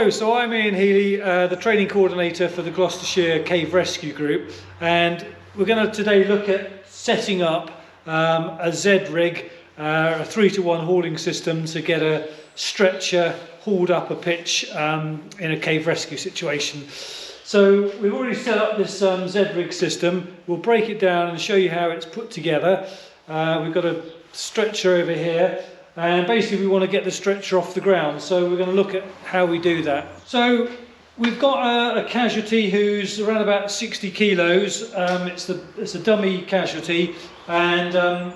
Hello, so I'm Ian Healey, the training coordinator for the Gloucestershire Cave Rescue Group, and we're going to today look at setting up a Z-rig, a 3-to-1 hauling system to get a stretcher hauled up a pitch in a cave rescue situation. So we've already set up this Z-rig system. We'll break it down and show you how it's put together. We've got a stretcher over here. And basically we want to get the stretcher off the ground, so we're going to look at how we do that. So we've got a casualty who's around about 60 kilos. It's a dummy casualty, and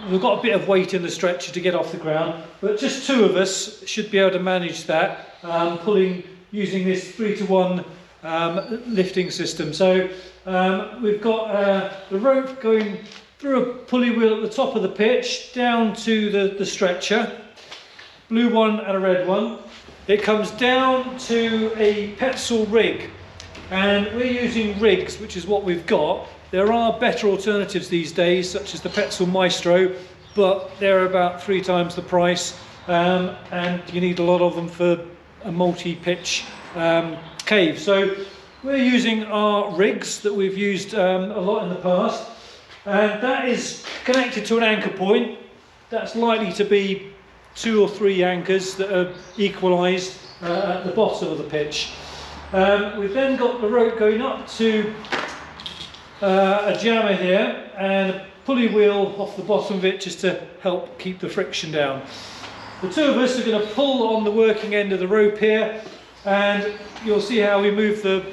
we've got a bit of weight in the stretcher to get off the ground, but just two of us should be able to manage that, using this 3-to-1 lifting system. So we've got the rope going through a pulley wheel at the top of the pitch down to the stretcher, blue one and a red one. It comes down to a Petzl rig, and we're using rigs, which is what we've got. There are better alternatives these days, such as the Petzl Maestro, but they're about 3 times the price, and you need a lot of them for a multi-pitch cave. So we're using our rigs that we've used a lot in the past. And that is connected to an anchor point. That's likely to be 2 or 3 anchors that are equalised at the bottom of the pitch. We've then got the rope going up to a jammer here and a pulley wheel off the bottom of it just to help keep the friction down. The two of us are going to pull on the working end of the rope here, and you'll see how we move the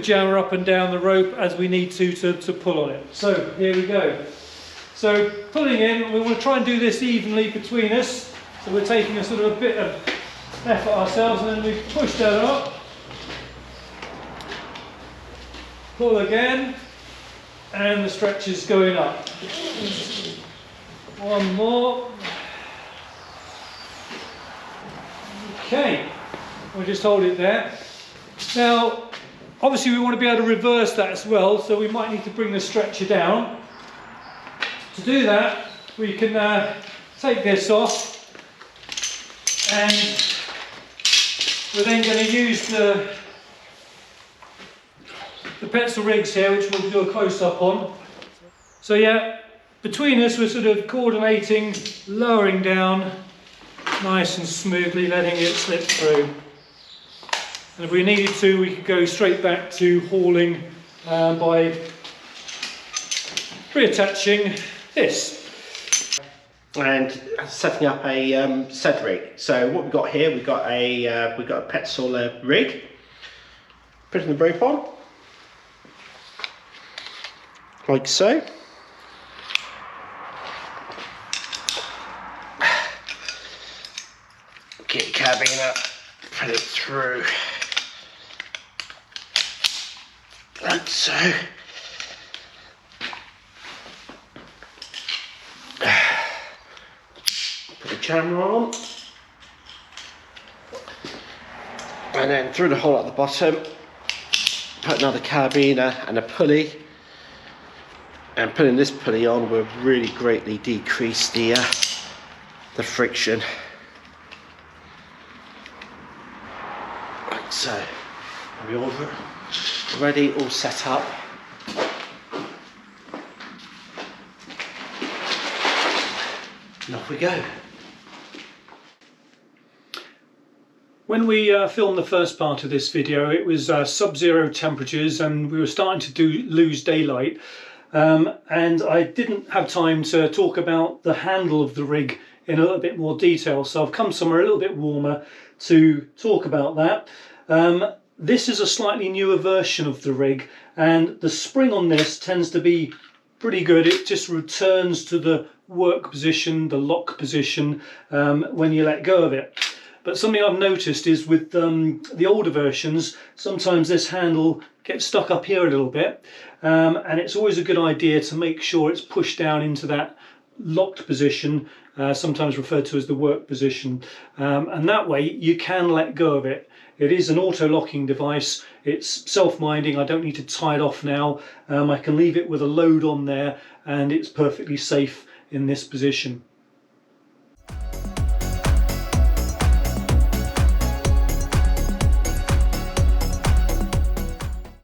jammer up and down the rope as we need to pull on it. So here we go. So pulling in, we want to try and do this evenly between us. So we're taking a sort of a bit of effort ourselves, and then we push that up. Pull again, and the stretcher's going up. One more. Okay, we'll just hold it there. Now, obviously we want to be able to reverse that as well, so we might need to bring the stretcher down. To do that, we can take this off, and we're then going to use the Petzl rigs here, which we'll do a close-up on. So yeah, between us we're sort of coordinating, lowering down nice and smoothly, letting it slip through. And if we needed to, we could go straight back to hauling by reattaching this. And setting up a Z rig. So what we've got here, we've got a Petzl rig. Putting the rope on, like so. Get your carabiner up, put it through. Like so. Put the jammer on, and then through the hole at the bottom, put another carabiner and a pulley. And putting this pulley on will really greatly decrease the friction. Like so. Are we all ready, all set up? And off we go. When we filmed the first part of this video, it was sub-zero temperatures and we were starting to lose daylight. And I didn't have time to talk about the handle of the rig in a little bit more detail, so I've come somewhere a little bit warmer to talk about that. This is a slightly newer version of the rig, and the spring on this tends to be pretty good. It just returns to the work position, the lock position, when you let go of it. But something I've noticed is with the older versions, sometimes this handle gets stuck up here a little bit, and it's always a good idea to make sure it's pushed down into that locked position, sometimes referred to as the work position, and that way you can let go of it. It is an auto-locking device, it's self-minding, I don't need to tie it off now, I can leave it with a load on there and it's perfectly safe in this position.